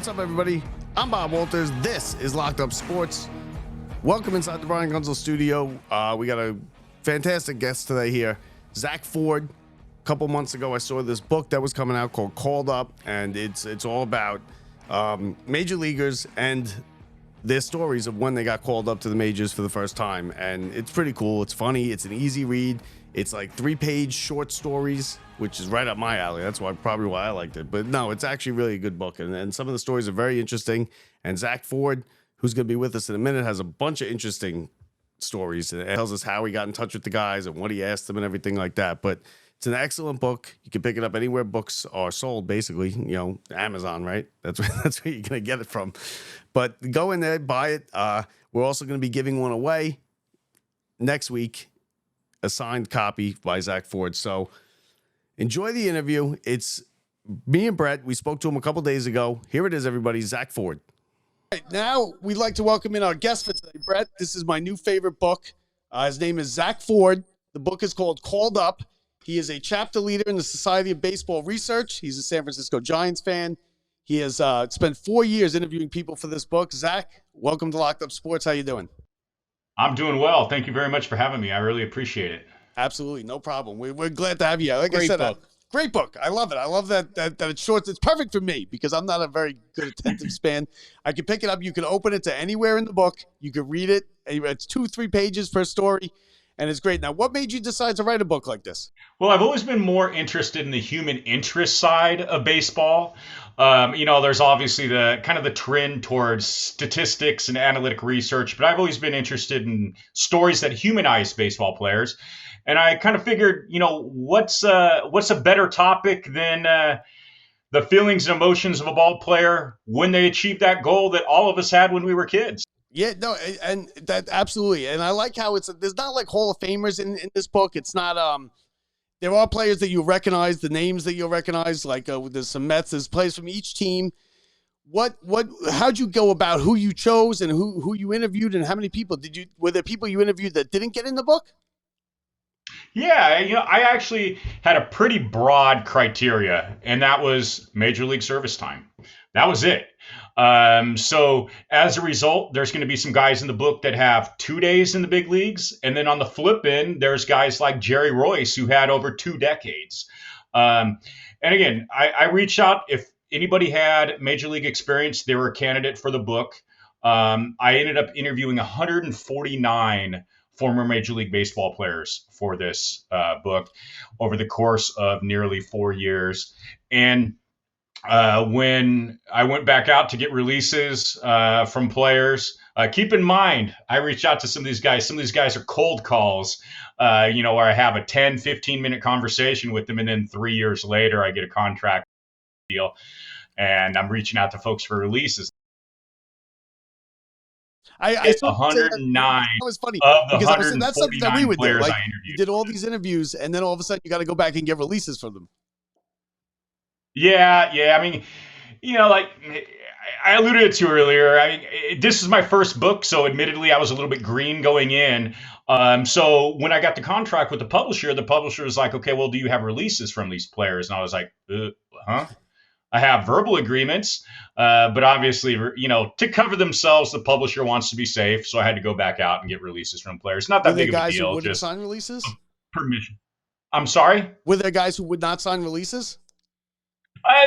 What's up, everybody? I'm Bob Walters. This is Locked Up Sports. Welcome inside the Brian Gunzel studio. We got a fantastic guest today here, Zak Ford. A couple months ago, I saw this book that was coming out called Called Up, and it's all about major leaguers and their stories of when they got called up to the majors for the first time. And it's pretty cool. It's funny. It's an easy read. It's like 3-page short stories, which is right up my alley. That's probably why I liked it. But no, it's actually really a good book. And some of the stories are very interesting. And Zak Ford, who's going to be with us in a minute, has a bunch of interesting stories. And it tells us how he got in touch with the guys and what he asked them and everything like that. But it's an excellent book. You can pick it up anywhere books are sold, basically. You know, Amazon, right? That's where you're going to get it from. But go in there, buy it. We're also going to be giving one away next week, a signed copy by Zak Ford. So enjoy the interview. It's me and Brett. We spoke to him a couple days ago. Here it is, everybody. Zak Ford. All right, now we'd like to welcome in our guest for today, Brett. This is my new favorite book. His name is Zak Ford. The book is called Called Up. He is a chapter leader in the Society of Baseball Research. He's a San Francisco Giants fan. He has spent 4 years interviewing people for this book. Zak, welcome to Locked Up Sports. How you doing? I'm doing well. Thank you very much for having me. I really appreciate it. Absolutely. No problem. We're glad to have you. Like Great I said, book. Great book. I love it. I love that it's short. It's perfect for me because I'm not a very good attentive span. I can pick it up. You can open it to anywhere in the book. You can read it. It's 2-3 pages per story, and it's great. Now, what made you decide to write a book like this? Well, I've always been more interested in the human interest side of baseball. There's obviously the trend towards statistics and analytic research, but I've always been interested in stories that humanize baseball players. And I kind of figured, what's a better topic than the feelings and emotions of a ball player when they achieve that goal that all of us had when we were kids? Yeah, no, and that absolutely. And I like how there's not like Hall of Famers in this book. It's not, there are players that you recognize, the names that you'll recognize, like there's some Mets, there's players from each team. How'd you go about who you chose and who you interviewed and how many people were there people you interviewed that didn't get in the book? Yeah, I actually had a pretty broad criteria, and that was Major League service time. That was it. So as a result, there's going to be some guys in the book that have 2 days in the big leagues. And then on the flip end, there's guys like Jerry Royce who had over 2 decades. And again, I reached out. If anybody had major league experience, they were a candidate for the book. I ended up interviewing 149 former Major League Baseball players for this book over the course of nearly 4 years. And when I went back out to get releases from players, keep in mind, I reached out to some of these guys. Some of these guys are cold calls, where I have a 10, 15-minute conversation with them, and then 3 years later, I get a contract deal, and I'm reaching out to folks for releases. I saw 109 that was funny of the because I was saying that's something that we would do. players Like, I interviewed. you did all these interviews, and then all of a sudden you got to go back and get releases from them. Yeah. I mean, like I alluded to earlier, this is my first book, so admittedly I was a little bit green going in. So when I got the contract with the publisher was like, okay, well, do you have releases from these players? And I was like, huh? I have verbal agreements, but obviously, to cover themselves, the publisher wants to be safe, so I had to go back out and get releases from players. Not that big of a deal. Were there guys who wouldn't just sign releases? Permission. I'm sorry? Were there guys who would not sign releases?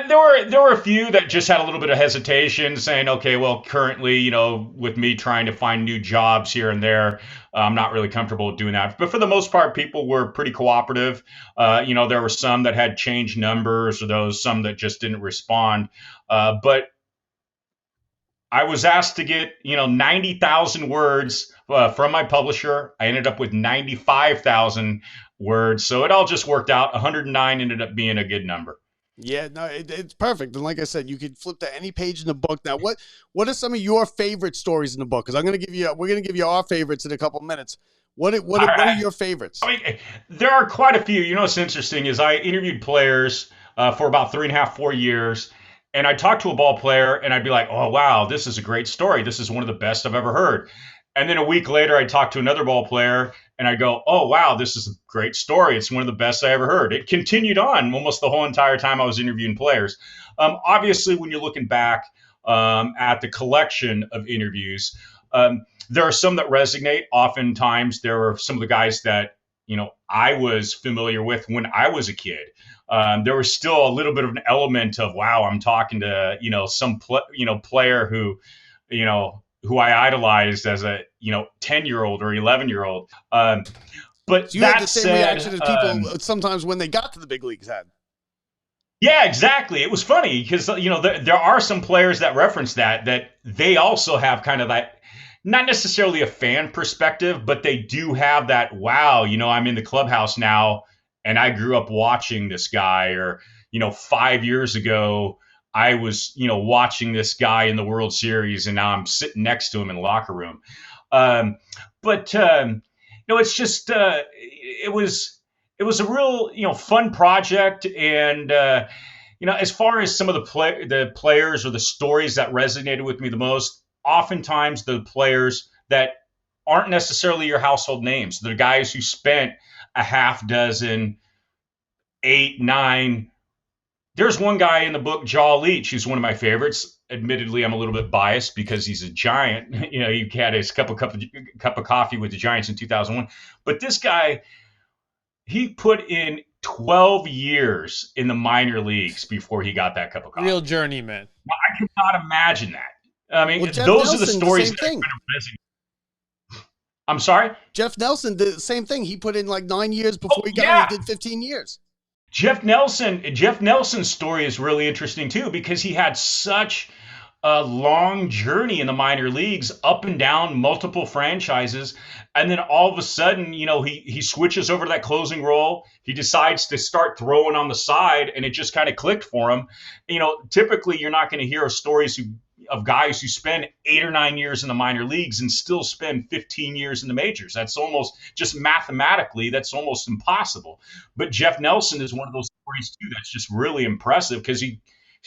There were a few that just had a little bit of hesitation, saying, okay, well, currently, with me trying to find new jobs here and there, I'm not really comfortable with doing that. But for the most part, people were pretty cooperative. There were some that had changed numbers, or some that just didn't respond. But I was asked to get, 90,000 words from my publisher. I ended up with 95,000 words. So it all just worked out. 109 ended up being a good number. Yeah, no, it's perfect. And like I said, you could flip to any page in the book. Now, what are some of your favorite stories in the book? Because we're going to give you our favorites in a couple minutes. What are your favorites? There are quite a few. What's interesting is I interviewed players for about 3.5, 4 years, and I talked to a ball player, and I'd be like, oh, wow, this is a great story. This is one of the best I've ever heard. And then a week later, I talked to another ball player, and I go, oh, wow, this is a great story. It's one of the best I ever heard. It continued on almost the whole entire time I was interviewing players. Obviously, when you're looking back, at the collection of interviews. There are some that resonate. Oftentimes, there are some of the guys that I was familiar with when I was a kid. There was still a little bit of an element of, wow, I'm talking to some player who I idolized as a 10-year-old or 11-year-old. But so you that had the same said, reaction as people sometimes when they got to the big leagues had. Yeah, exactly. It was funny because there are some players that reference that they also have kind of that, not necessarily a fan perspective, but they do have that, wow, I'm in the clubhouse now and I grew up watching this guy, or 5 years ago I was watching this guy in the World Series and now I'm sitting next to him in the locker room. But it's just it was a real fun project. And as far as some of the players or the stories that resonated with me the most, oftentimes the players that aren't necessarily your household names, the guys who spent a half dozen, 8, 9. There's one guy in the book, Jaw Leach, who's one of my favorites. Admittedly, I'm a little bit biased because he's a Giant. He had his cup of coffee with the Giants in 2001. But this guy, he put in 12 years in the minor leagues before he got that cup of coffee. Real journeyman. I cannot imagine that. I mean, Well, those are the stories that kind of resonate. I'm sorry? Jeff Nelson did the same thing. He put in like 9 years before he got here. He did 15 years. Jeff Nelson's story is really interesting too, because he had such a long journey in the minor leagues, up and down multiple franchises, and then all of a sudden, he switches over to that closing role. He decides to start throwing on the side, and it just kind of clicked for him. Typically you're not going to hear stories of guys who spend 8 or 9 years in the minor leagues and still spend 15 years in the majors. That's almost, just mathematically, that's almost impossible. But Jeff Nelson is one of those stories too that's just really impressive, because he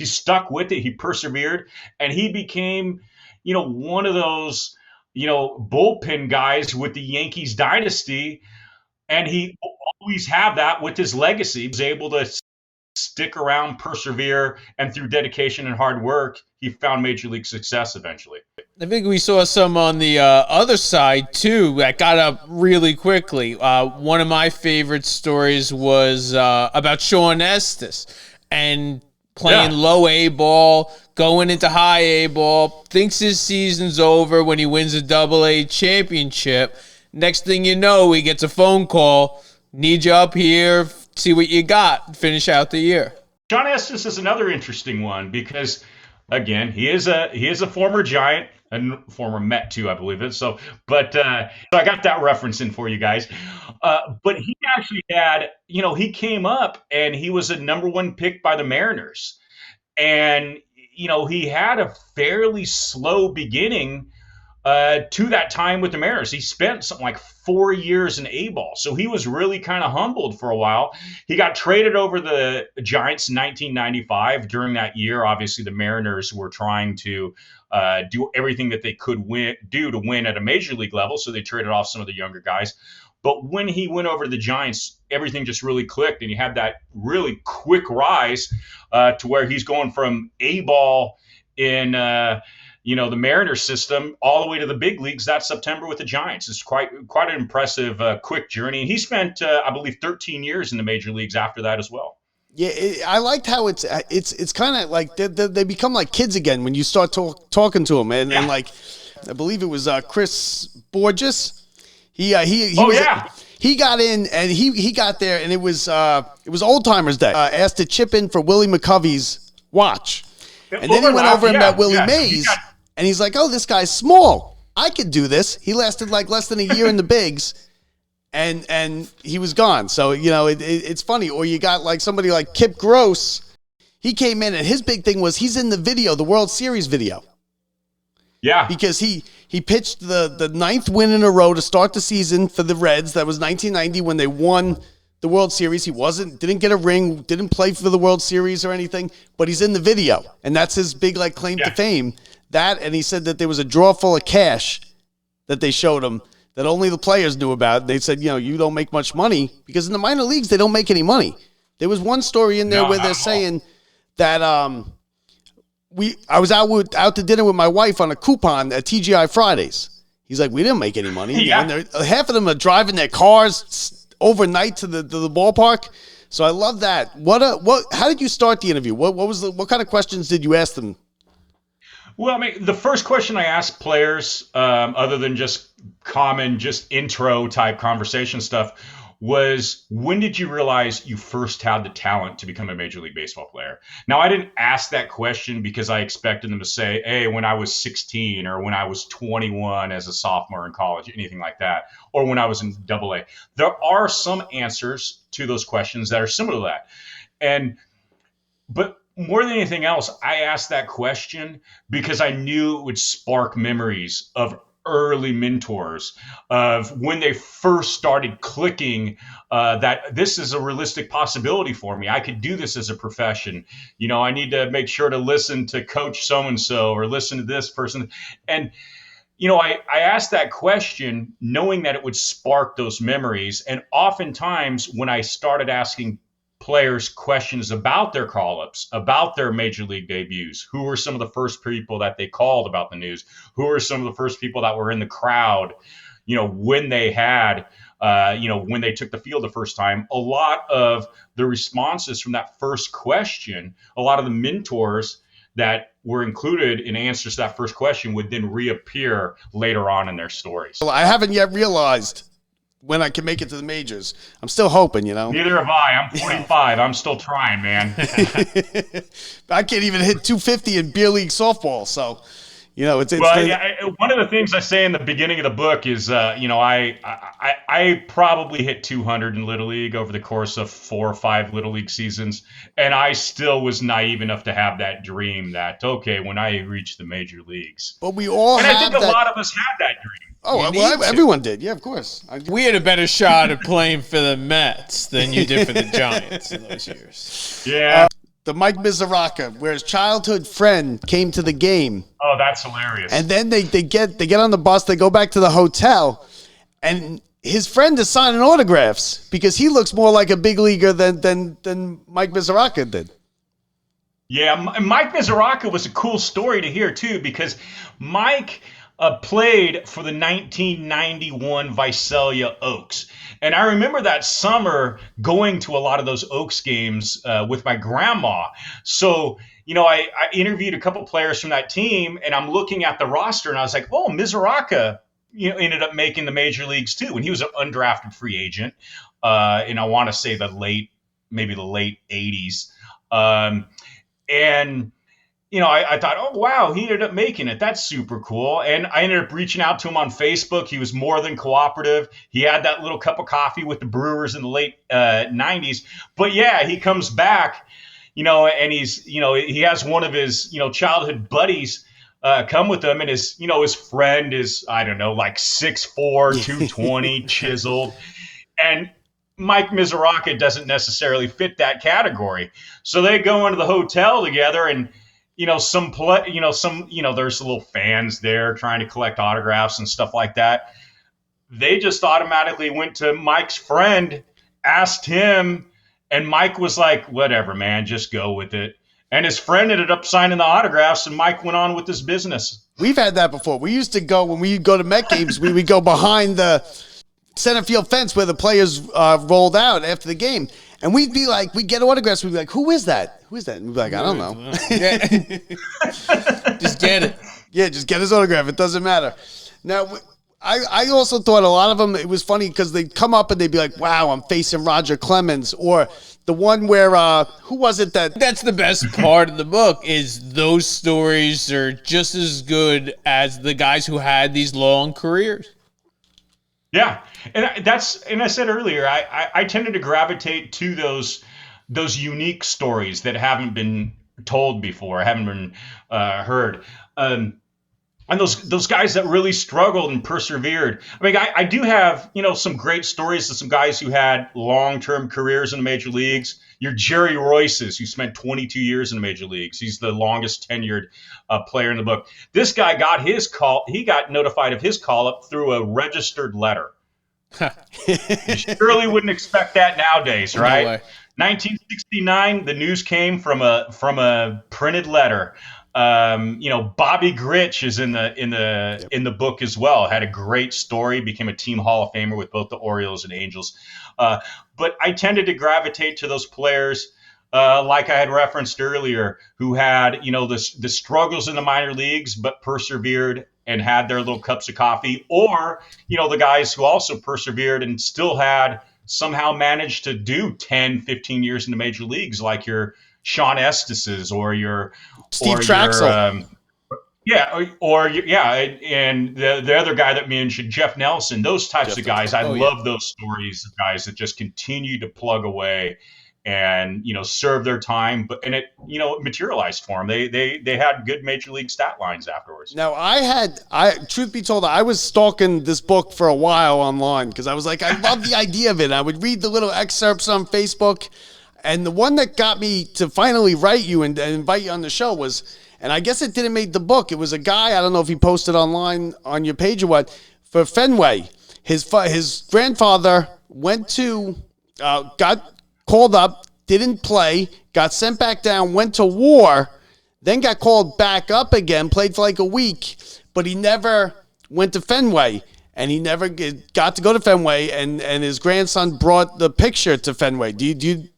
stuck with it, he persevered, and he became, one of those, bullpen guys with the Yankees dynasty. And he always have that with his legacy. He was able to stick around, persevere, and through dedication and hard work, he found major league success eventually. I think we saw some on the other side, too, that got up really quickly. One of my favorite stories was about Sean Estes and playing low A ball, going into high A ball, thinks his season's over when he wins a AA championship. Next thing you know, he gets a phone call, need you up here, see what you got, finish out the year. Sean Estes is another interesting one because, again, he is a former Giant and former Met too, I believe it. So I got that reference in for you guys. But he actually had, he came up and he was a number 1 pick by the Mariners, and he had a fairly slow beginning to that time with the Mariners. He spent something like 4 years in A-ball. So he was really kind of humbled for a while. He got traded over the Giants in 1995. During that year, obviously, the Mariners were trying to do everything that they could do to win at a major league level. So they traded off some of the younger guys. But when he went over to the Giants, everything just really clicked, and he had that really quick rise to where he's going from A-ball in the Mariners system all the way to the big leagues that September with the Giants. It's quite an impressive, quick journey. And he spent, I believe, 13 years in the major leagues after that as well. Yeah, I liked how it's kind of like they become like kids again when you start talking to them, and like I believe it was Chris Borges. He got in and he got there, and it was Old Timers Day. Asked to chip in for Willie McCovey's watch, and then he went over and met Willie Mays, and he's like, "Oh, this guy's small. I could do this." He lasted like less than a year in the bigs. And he was gone. So, it's funny. Or you got like somebody like Kip Gross. He came in, and his big thing was he's in the video, the World Series video. Yeah. Because he pitched the 9th win in a row to start the season for the Reds. That was 1990 when they won the World Series. He didn't get a ring, didn't play for the World Series or anything, but he's in the video. And that's his big like claim to fame. That, and he said that there was a drawer full of cash that they showed him that only the players knew about. They said, you don't make much money, because in the minor leagues, they don't make any money. There was one story in there where they're saying that I was out to dinner with my wife on a coupon at TGI Fridays. He's like, we didn't make any money. Yeah. And half of them are driving their cars overnight to the ballpark. So I love that. How did you start the interview? What kind of questions did you ask them? Well, I mean, the first question I asked players, other than just common, just intro type conversation stuff, was when did you realize you first had the talent to become a Major League Baseball player? Now, I didn't ask that question because I expected them to say, hey, when I was 16 or when I was 21 as a sophomore in college, anything like that, or when I was in AA. There are some answers to those questions that are similar to that. But more than anything else, I asked that question because I knew it would spark memories of early mentors, of when they first started clicking that this is a realistic possibility for me. I could do this as a profession. I need to make sure to listen to Coach so-and-so or listen to this person. And, I asked that question knowing that it would spark those memories. And oftentimes when I started asking players questions about their call-ups, about their major league debuts, who were some of the first people that they called about the news, who were some of the first people that were in the crowd, when they had, when they took the field the first time, a lot of the responses from that first question, a lot of the mentors that were included in answers to that first question would then reappear later on in their stories. Well, I haven't yet realized when I can make it to the majors. I'm still hoping, Neither have I. I'm 45. I'm still trying, man. I can't even hit 250 in beer league softball. So, it's one of the things I say in the beginning of the book is, I probably hit 200 in Little League over the course of 4 or 5 Little League seasons. And I still was naive enough to have that dream that, okay, when I reach the major leagues. But we all and I think a lot of us had that dream. Oh, well, everyone did. Yeah, of course. We had a better shot at playing for the Mets than you did for the Giants in those years. Yeah. The Mike Mizuraka, where his childhood friend came to the game. Oh, that's hilarious. And then they get on the bus, they go back to the hotel, and his friend is signing autographs because he looks more like a big leaguer than Mike Mizuraka did. Yeah, Mike Mizuraka was a cool story to hear, too, because Mike played for the 1991 Visalia Oaks. And I remember that summer going to a lot of those Oaks games with my grandma. So, I interviewed a couple players from that team, and I'm looking at the roster, and I was like, oh, Mizuraka, ended up making the major leagues too. And he was an undrafted free agent. And I want to say maybe the late 80s. I thought, oh, wow, he ended up making it. That's super cool. And I ended up reaching out to him on Facebook. He was more than cooperative. He had that little cup of coffee with the Brewers in the late 90s. But, yeah, he comes back, and he has one of his, childhood buddies come with him. And his friend is, I don't know, like 6'4", 220, chiseled. And Mike Mizuraka doesn't necessarily fit that category. So they go into the hotel together, and there's little fans there trying to collect autographs and stuff like that. They just automatically went to Mike's friend, asked him, and Mike was like, whatever, man, just go with it. And his friend ended up signing the autographs, and Mike went on with his business. We've had that before. We used to go, when we go to Met games, we would go behind the center field fence where the players rolled out after the game. And we'd be like, we'd get autographs. We'd be like, who is that? Who is that? And we'd be like, I don't know. Just get it. Yeah, just get his autograph. It doesn't matter. Now, I also thought a lot of them, it was funny because they'd come up and they'd be like, wow, I'm facing Roger Clemens. Or the one where, who was it that? That's the best part of the book, is those stories are just as good as the guys who had these long careers. Yeah, and I said earlier, I tended to gravitate to those unique stories that haven't been told before, haven't been heard, and those guys that really struggled and persevered. I mean, I do have some great stories of some guys who had long-term careers in the major leagues. Your Jerry Royces, who spent 22 years in the major leagues. He's the longest tenured player in the book. This guy got his call. He got notified of his call-up through a registered letter. You surely wouldn't expect that nowadays, right? No way. 1969, the news came from a printed letter. Bobby Grich is in the book as well. Had a great story, became a team Hall of Famer with both the Orioles and Angels. But I tended to gravitate to those players, like I had referenced earlier, who had the struggles in the minor leagues, but persevered and had their little cups of coffee, or the guys who also persevered and still had somehow managed to do 10, 15 years in the major leagues, like your Sean Estes or your Steve Traxel. And the other guy that mentioned, Jeff Nelson, those types of guys. I love those stories of guys that just continue to plug away and serve their time, and it materialized for them. They had good major league stat lines afterwards. Now truth be told, I was stalking this book for a while online because I was like, I love the idea of it. I would read the little excerpts on Facebook, and the one that got me to finally write you and invite you on the show was, and I guess it didn't make the book. It was a guy, I don't know if he posted online on your page or what, for Fenway. His grandfather went to got called up, didn't play, got sent back down, went to war, then got called back up again, played for like a week, but he never went to Fenway, and he never got to go to Fenway, and his grandson brought the picture to Fenway. Did you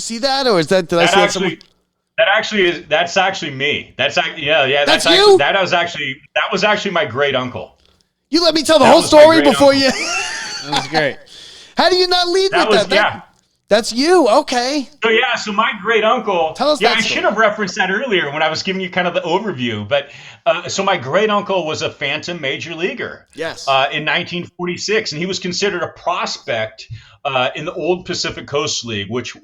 see that, or is that, did I see that somewhere? That's actually me. That's you? That was actually my great uncle. You let me tell the whole story before you. That was great. How do you not lead with that? That's you, okay. So my great uncle. Tell us that story. I should have referenced that earlier when I was giving you kind of the overview. But so my great uncle was a phantom major leaguer. Yes. In 1946, and he was considered a prospect in the old Pacific Coast League, which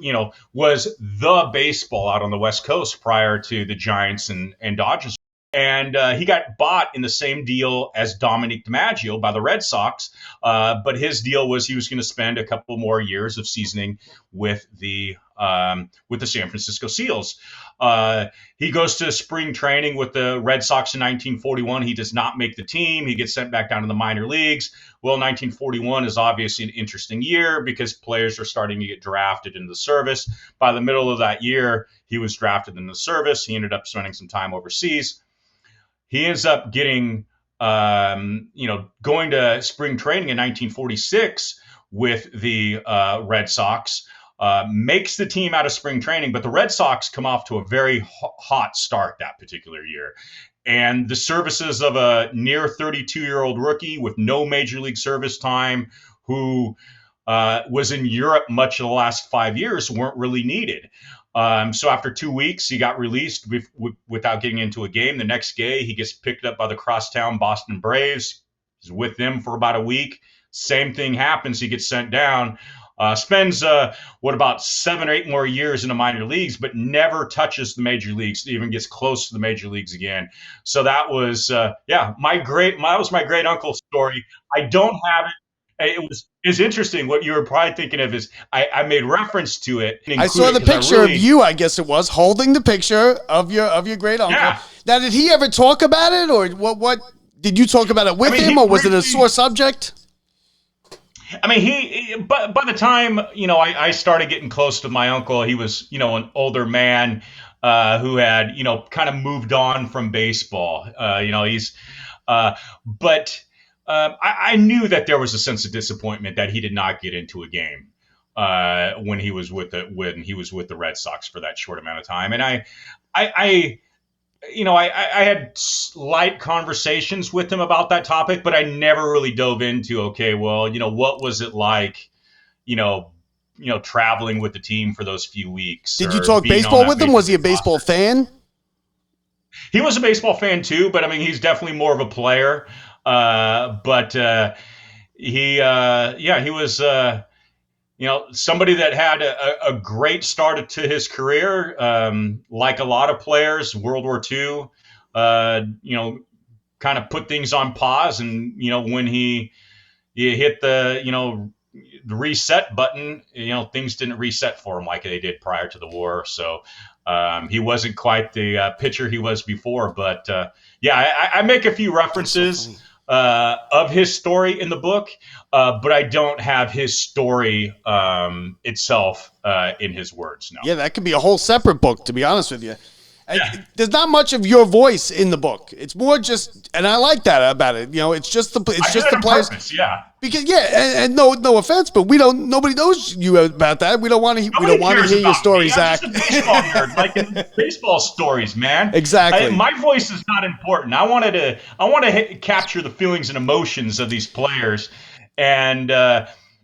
was the baseball out on the West Coast prior to the Giants and Dodgers. And he got bought in the same deal as Dominic DiMaggio by the Red Sox. But his deal was he was going to spend a couple more years of seasoning with the San Francisco Seals. He goes to spring training with the Red Sox in 1941. He does not make the team. He gets sent back down to the minor leagues. Well, 1941 is obviously an interesting year because players are starting to get drafted into the service. By the middle of that year, he was drafted into the service. He ended up spending some time overseas. He ends up getting, going to spring training in 1946 with the Red Sox, makes the team out of spring training, but the Red Sox come off to a very hot start that particular year. And the services of a near 32-year-old rookie with no major league service time, who was in Europe much of the last 5 years, weren't really needed. So after 2 weeks, he got released without getting into a game. The next day, he gets picked up by the crosstown Boston Braves. He's with them for about a week. Same thing happens. He gets sent down. Spends about 7 or 8 more years in the minor leagues, but never touches the major leagues. Even gets close to the major leagues again. So that was my great uncle's story. I don't have it. It's interesting. What you were probably thinking of is I made reference to it. I saw the picture of you, I guess it was, holding the picture of your great uncle. Yeah. Now, did he ever talk about it, or what did you talk about it with him, or was it a sore subject? I mean, but by the time I started getting close to my uncle, he was an older man who had kind of moved on from baseball. I knew that there was a sense of disappointment that he did not get into a game when he was with the Red Sox for that short amount of time. And I had slight conversations with him about that topic, but I never really dove into, what was it like, traveling with the team for those few weeks. Did you talk baseball with him? Was he a baseball fan? He was a baseball fan too, but I mean, he's definitely more of a player. He was, somebody that had a great start to his career. Like a lot of players, World War II, kind of put things on pause. And, when he hit the reset button, things didn't reset for him like they did prior to the war. So, he wasn't quite the pitcher he was before, but I make a few references of his story in the book, but I don't have his story itself in his words. No. Yeah, that could be a whole separate book, to be honest with you. There's not much of your voice in the book. It's more just, and I like that about it. You know, it's just the players. Purpose, yeah. Because and no offense, but nobody knows you about that. We don't want to hear your story, Zach. I'm just a baseball nerd, like in baseball stories, man. Exactly. My voice is not important. I want to capture the feelings and emotions of these players, and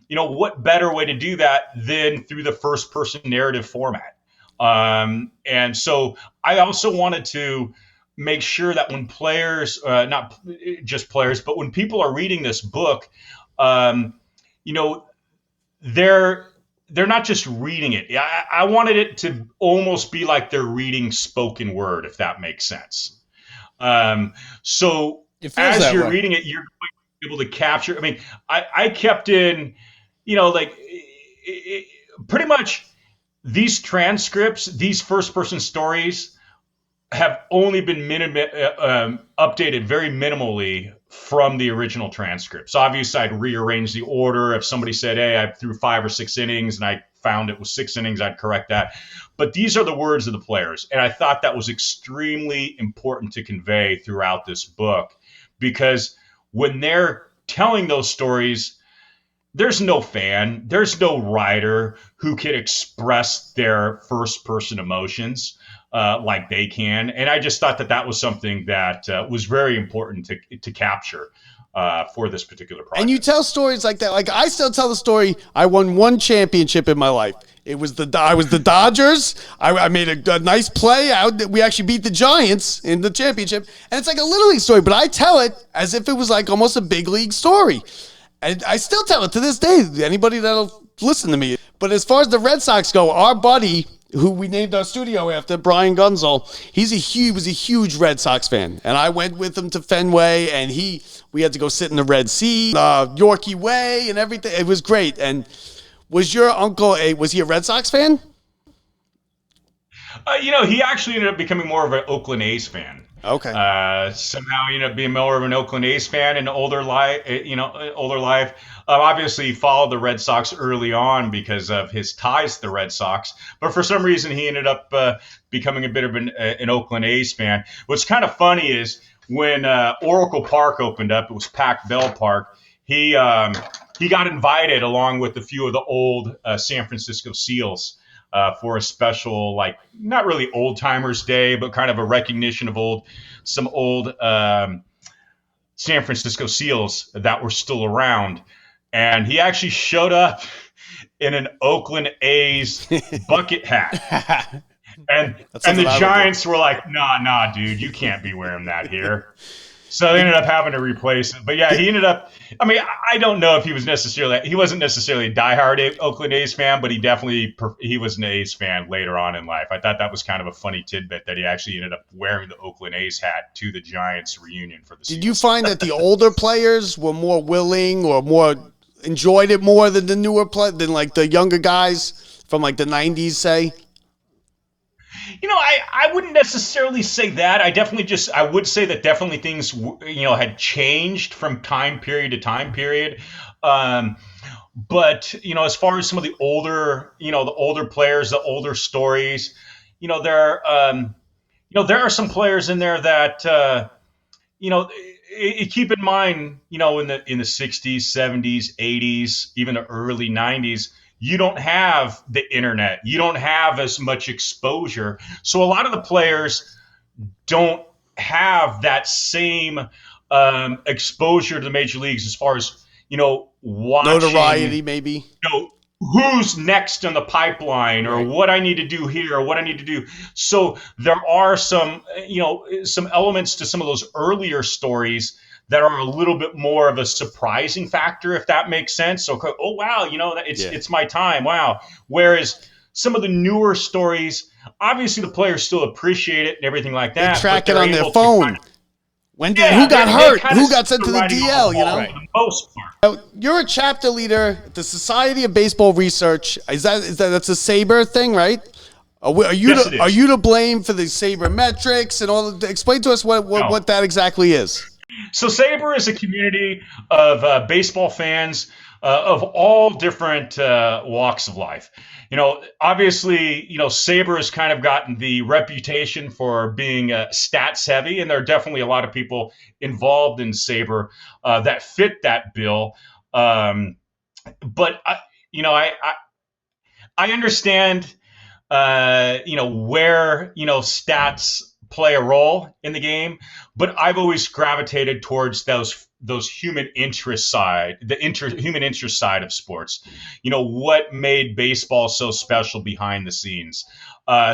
what better way to do that than through the first person narrative format? And so I also wanted to make sure that when players, not just players, but when people are reading this book, they're not just reading it. I wanted it to almost be like they're reading spoken word, if that makes sense. So as you're reading it, you're able to capture. I mean, I kept in, pretty much these transcripts, these first-person stories have only been updated very minimally from the original transcripts. Obviously, I'd rearrange the order. If somebody said, hey, I threw 5 or 6 innings and I found it was 6 innings, I'd correct that. But these are the words of the players. And I thought that was extremely important to convey throughout this book, because when they're telling those stories, there's no fan, there's no writer who can express their first-person emotions like they can. And I just thought that was something that was very important to capture for this particular project. And you tell stories like that. Like, I still tell the story, I won 1 championship in my life. I was the Dodgers. I made a nice play out. We actually beat the Giants in the championship. And it's like a Little League story, but I tell it as if it was like almost a big league story. And I still tell it to this day, anybody that'll listen to me. But as far as the Red Sox go, our buddy, who we named our studio after, Brian Gunzel, he was a huge Red Sox fan. And I went with him to Fenway, and we had to go sit in the Red Sea, Yorkie Way, and everything. It was great. And was your uncle was he a Red Sox fan? He actually ended up becoming more of an Oakland A's fan. Okay. Somehow ended up being more of an Oakland A's fan in older life. Obviously, he followed the Red Sox early on because of his ties to the Red Sox. But for some reason, he ended up becoming a bit of an Oakland A's fan. What's kind of funny is when Oracle Park opened up, it was packed ballpark. He got invited along with a few of the old San Francisco Seals for a special, like, not really old timers day, but kind of a recognition of some old San Francisco Seals that were still around. And he actually showed up in an Oakland A's bucket hat. And the Giants were like, nah, dude, you can't be wearing that here. So they ended up having to replace it. But yeah, he ended up, I don't know if he wasn't necessarily a diehard Oakland A's fan, but he was an A's fan later on in life. I thought that was kind of a funny tidbit that he actually ended up wearing the Oakland A's hat to the Giants reunion for the season. Did you find that the older players were more willing or more enjoyed it more than the newer than like the younger guys from like the 90s, say? I wouldn't necessarily say that. I would say that definitely things, had changed from time period to time period. But, as far as some of the older players, the older stories, there are some players in there that, keep in mind, in the 60s, 70s, 80s, even the early 90s, you don't have the internet. You don't have as much exposure. So a lot of the players don't have that same exposure to the major leagues as far as, watching. Notoriety, maybe. Who's next on the pipeline or what I need to do here or what I need to do. So there are some elements to some of those earlier stories that are a little bit more of a surprising factor, if that makes sense. So, oh, wow, it's my time. Wow. Whereas some of the newer stories, obviously the players still appreciate it and everything like that. They track it on their phone. Who got hurt? Who got sent to the DL, For the most part. You're a chapter leader at the Society of Baseball Research. That's a SABR thing, right? Are you to blame for the SABR metrics and all? Explain to us what that exactly is. So Sabre is a community of baseball fans of all different walks of life. Obviously, Sabre has kind of gotten the reputation for being stats heavy, and there are definitely a lot of people involved in Sabre that fit that bill. But I understand where stats play a role in the game, but I've always gravitated towards those human interest side, human interest side of sports. What made baseball so special behind the scenes.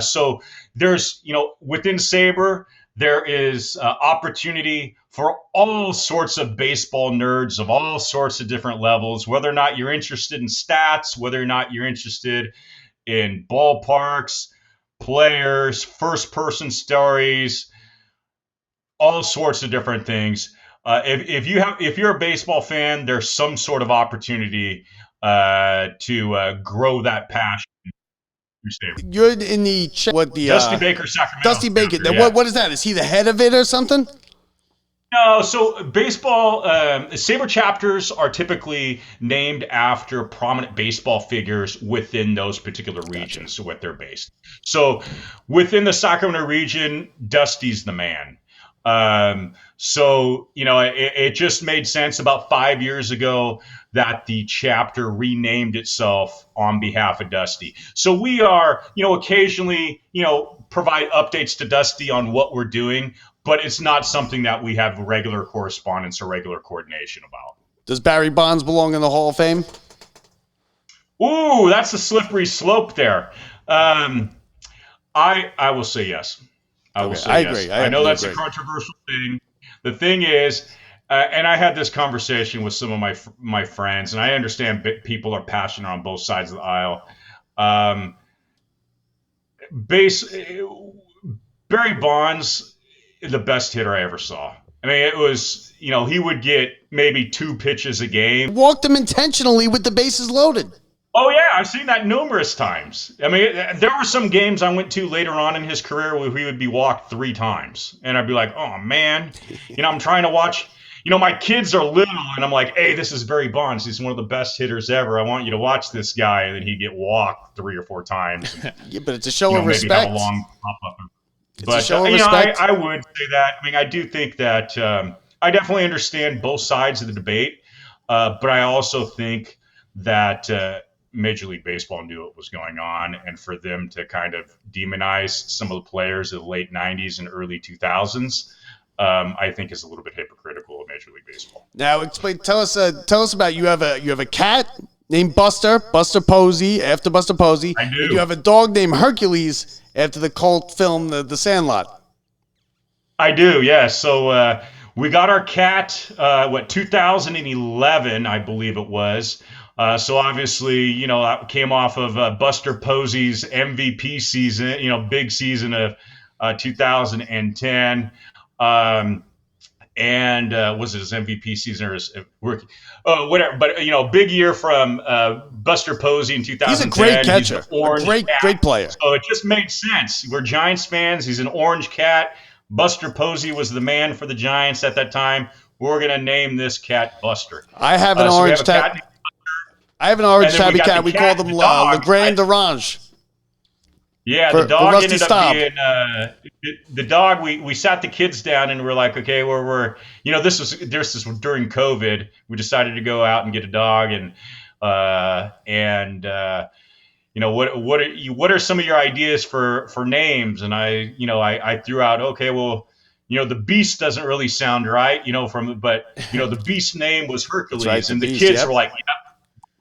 So there's within Sabre there is opportunity for all sorts of baseball nerds of all sorts of different levels, whether or not you're interested in stats, whether or not you're interested in ballparks, players, first person stories, all sorts of different things. If you're a baseball fan, there's some sort of opportunity to grow that passion. You're in the what the Dusty Baker, Sacramento. Dusty Baker. Chapter, yeah. What is that? Is he the head of it or something? No, so baseball, Sabre chapters are typically named after prominent baseball figures within those particular regions, so what they're based. So within the Sacramento region, Dusty's the man. It just made sense about 5 years ago that the chapter renamed itself on behalf of Dusty. So we are, occasionally, provide updates to Dusty on what we're doing, but it's not something that we have regular correspondence or regular coordination about. Does Barry Bonds belong in the Hall of Fame? Ooh, that's a slippery slope there. I will say yes. I will say yes. Agree. I know that's a controversial thing. The thing is, and I had this conversation with some of my friends, and I understand people are passionate on both sides of the aisle. Barry Bonds, the best hitter I ever saw. I mean, it was, he would get maybe 2 pitches a game. Walked him intentionally with the bases loaded. Oh, yeah, I've seen that numerous times. I mean, there were some games I went to later on in his career where he would be walked 3 times. And I'd be like, oh, man, I'm trying to watch. My kids are little, and I'm like, hey, this is Barry Bonds. He's one of the best hitters ever. I want you to watch this guy. And then he'd get walked 3 or 4 times. And, yeah, but it's a show of respect. Maybe have a long pop-up. But, I would say that. I mean, I do think that I definitely understand both sides of the debate. But I also think that Major League Baseball knew what was going on, and for them to kind of demonize some of the players of the late 90s and early 2000s, I think is a little bit hypocritical of Major League Baseball. Now, tell us about you have a cat named Buster Posey, after Buster Posey. I do. And you have a dog named Hercules after the cult film The Sandlot. I do, yeah. So we got our cat, 2011, I believe it was. So obviously, that came off of Buster Posey's MVP season, big season of 2010. And was it his MVP season or his rookie? Oh, whatever. But, big year from Buster Posey in 2010. He's a great catcher. Great player. So it just made sense. We're Giants fans. He's an orange cat. Buster Posey was the man for the Giants at that time. We're going to name this cat Buster. I have an orange cat. I have an orange tabby cat. We call them LeGrand Orange. Yeah, the dog ended up being the dog. We sat the kids down and we're like, okay, we're this was during COVID. We decided to go out and get a dog, and what are some of your ideas for names? And I threw out, okay, well, the Beast doesn't really sound right, but the Beast name was Hercules, right, and the kids were like,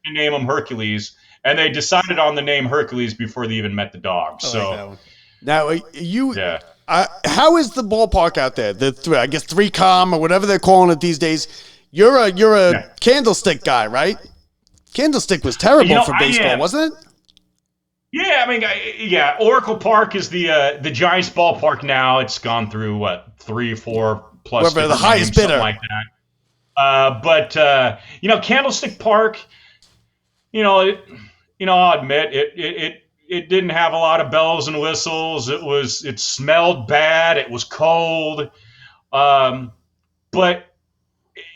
you name him Hercules, and they decided on the name Hercules before they even met the dog. So now how is the ballpark out there? I guess 3Com or whatever they're calling it these days. You're a Candlestick guy, right? Candlestick was terrible for baseball, wasn't it? Yeah, I mean, Oracle Park is the Giants ballpark now. It's gone through 3 or 4 plus. Whatever the highest bidder, like that. But Candlestick Park. I'll admit it didn't have a lot of bells and whistles. It smelled bad. It was cold. But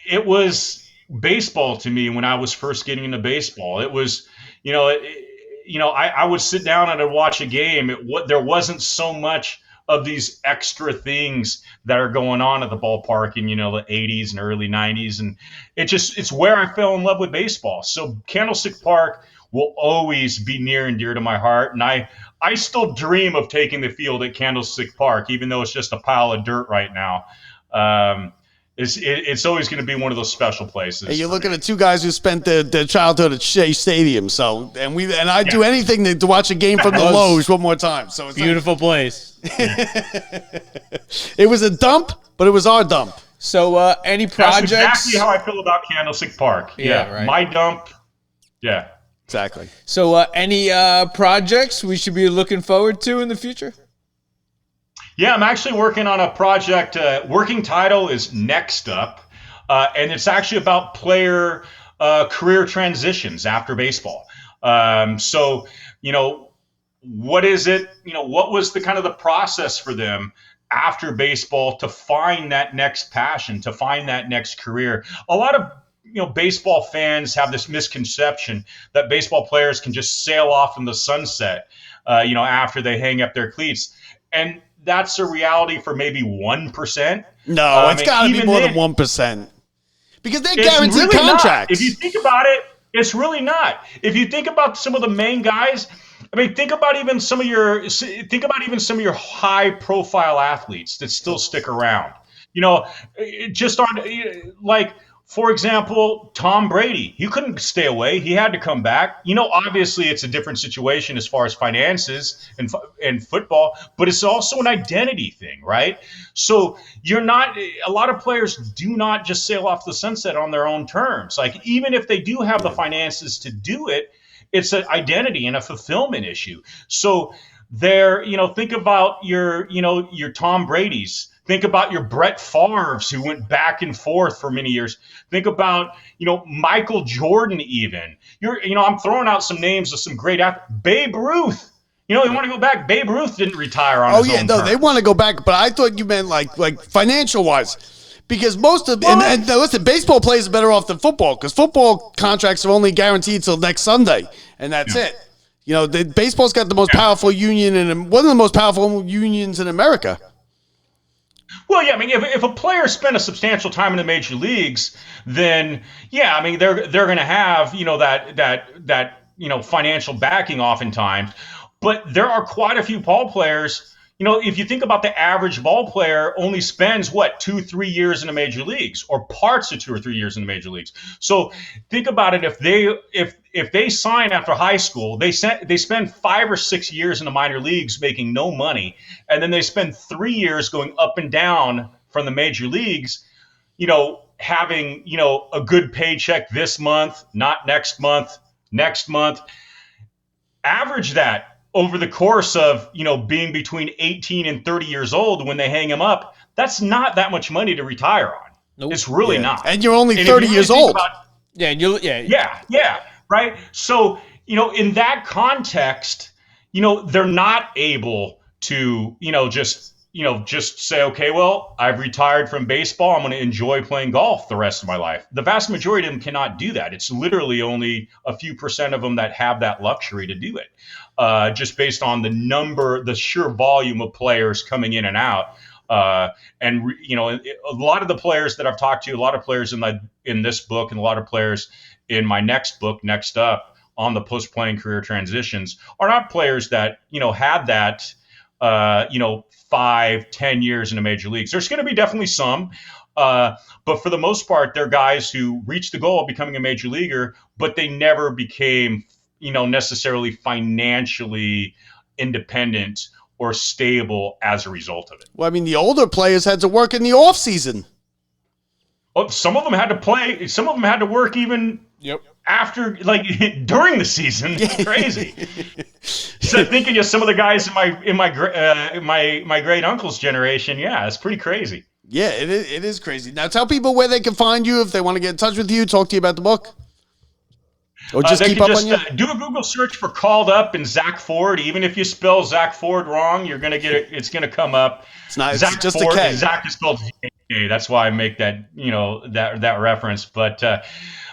it was baseball to me when I was first getting into baseball. It was, you know, I would sit down and I'd watch a game. There wasn't so much of these extra things that are going on at the ballpark in, the 80s and early 90s. And it's where I fell in love with baseball. So Candlestick Park will always be near and dear to my heart. And I still dream of taking the field at Candlestick Park, even though it's just a pile of dirt right now. It's always going to be one of those special places. And you're looking at two guys who spent their childhood at Shea Stadium. So, and I'd do anything to watch a game from the Loge one more time. So it's beautiful place. It was a dump, but it was our dump. So, any projects? That's exactly how I feel about Candlestick Park. Yeah, right. My dump. Yeah, exactly. So, any projects we should be looking forward to in the future? Yeah, I'm actually working on a project. Working title is Next Up, and it's actually about player career transitions after baseball. So, what is it? What was the kind of the process for them after baseball to find that next passion, to find that next career? A lot of baseball fans have this misconception that baseball players can just sail off in the sunset, after they hang up their cleats, and that's a reality for maybe 1%. No, it's got to be more than 1%. Because they're guaranteed really contracts. Not. If you think about it, it's really not. If you think about some of the main guys, think about even some of your high-profile athletes that still stick around. Just on for example, Tom Brady. He couldn't stay away. He had to come back. Obviously it's a different situation as far as finances and football, but it's also an identity thing, right? So a lot of players do not just sail off the sunset on their own terms. Like, even if they do have the finances to do it, it's an identity and a fulfillment issue. So think about your Tom Brady's. Think about your Brett Favres, who went back and forth for many years. Think about, Michael Jordan even. I'm throwing out some names of some great athletes. Babe Ruth. They want to go back. Babe Ruth didn't retire on his own terms. They want to go back, but I thought you meant like financial-wise. Because most of and listen, baseball players are better off than football, because football contracts are only guaranteed till next Sunday, and that's it. Baseball's got the most powerful union, and one of the most powerful unions in America. Well, yeah, if a player spent a substantial time in the major leagues, then they're going to have that financial backing oftentimes. But there are quite a few ball players. If you think about the average ball player, only spends 2-3 years in the major leagues, or parts of 2 or 3 years in the major leagues. So think about it. If they sign after high school, they spend 5 or 6 years in the minor leagues making no money, and then they spend 3 years going up and down from the major leagues, having a good paycheck this month, not next month, average that over the course of, being between 18 and 30 years old when they hang him up. That's not that much money to retire on. Nope. It's really not. And you're only 30 years old. Yeah. Right. So, in that context, they're not able to, just say, okay, well, I've retired from baseball. I'm going to enjoy playing golf the rest of my life. The vast majority of them cannot do that. It's literally only a few percent of them that have that luxury to do it. Just based on the sheer volume of players coming in and out. A lot of the players that I've talked to, a lot of players in this book, and a lot of players in my next book, Next Up, on the post-playing career transitions, are not players that, had that, 5-10 years in the major leagues. There's going to be definitely some, but for the most part, they're guys who reached the goal of becoming a major leaguer, but they never became necessarily financially independent or stable as a result of it. Well, the older players had to work in the off season. Oh, some of them had to play. Some of them had to work even after, during the season. It's crazy. So thinking of some of the guys in my great uncle's generation, it's pretty crazy. Yeah, it is crazy. Now tell people where they can find you if they want to get in touch with you, talk to you about the book. Or just keep up on you? Do a Google search for Called Up and Zak Ford. Even if you spell Zak Ford wrong, you're going to get it. It's going to come up. It's not. Zak It's just Ford, a K. Zak is spelled Z. Okay, that's why I make that, that reference. But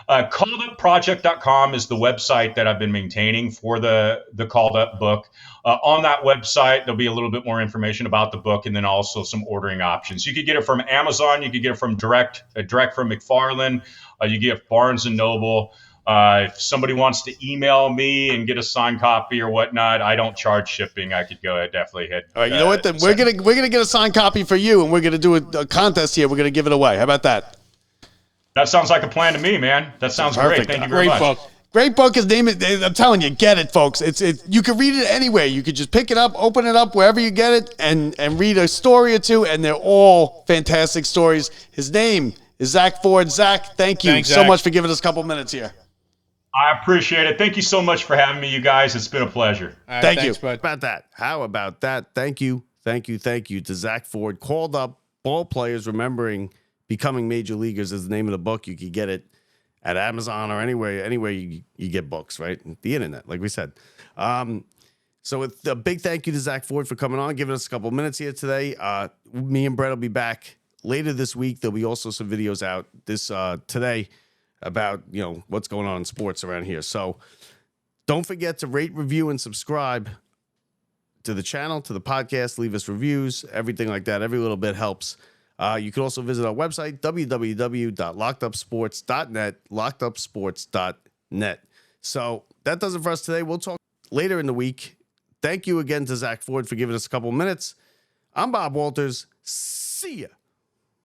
calledupproject.com is the website that I've been maintaining for the Called Up book. On that website, there'll be a little bit more information about the book, and then also some ordering options. You could get it from Amazon. You could get it from direct from McFarlane. You get Barnes and Noble. If somebody wants to email me and get a signed copy or whatnot, I don't charge shipping. I could go ahead, definitely hit. All right, you know what? Then we're gonna get a signed copy for you, and we're gonna do a contest here. We're gonna give it away. How about that? That sounds like a plan to me, man. That sounds Perfect. great. Thank you very much. book. Great book. His name is. I'm telling you, get it, folks. It's you can read it anywhere. You could just pick it up, open it up wherever you get it, and read a story or two, and they're all fantastic stories. His name is Zak Ford. Zak, thank you Thanks, so Zak. much for giving us a couple minutes here. I appreciate it. Thank you so much for having me, you guys. It's been a pleasure. All right, Thank thanks, you. bud. How about that? Thank you to Zak Ford. Called Up Ball Players Remembering Becoming Major Leaguers is the name of the book. You could get it at Amazon or anywhere you get books, right? The internet, like we said. So with a big thank you to Zak Ford for coming on, giving us a couple minutes here today. Me and Brett will be back later this week. There'll be also some videos out this today about what's going on in sports around here. So don't forget to rate, review, and subscribe to the channel, to the podcast. Leave us reviews, everything like that. Every little bit helps. You can also visit our website, www.lockedupsports.net, lockedupsports.net. So that does it for us today. We'll talk later in the week. Thank you again to Zak Ford for giving us a couple minutes. I'm Bob Walters. See ya.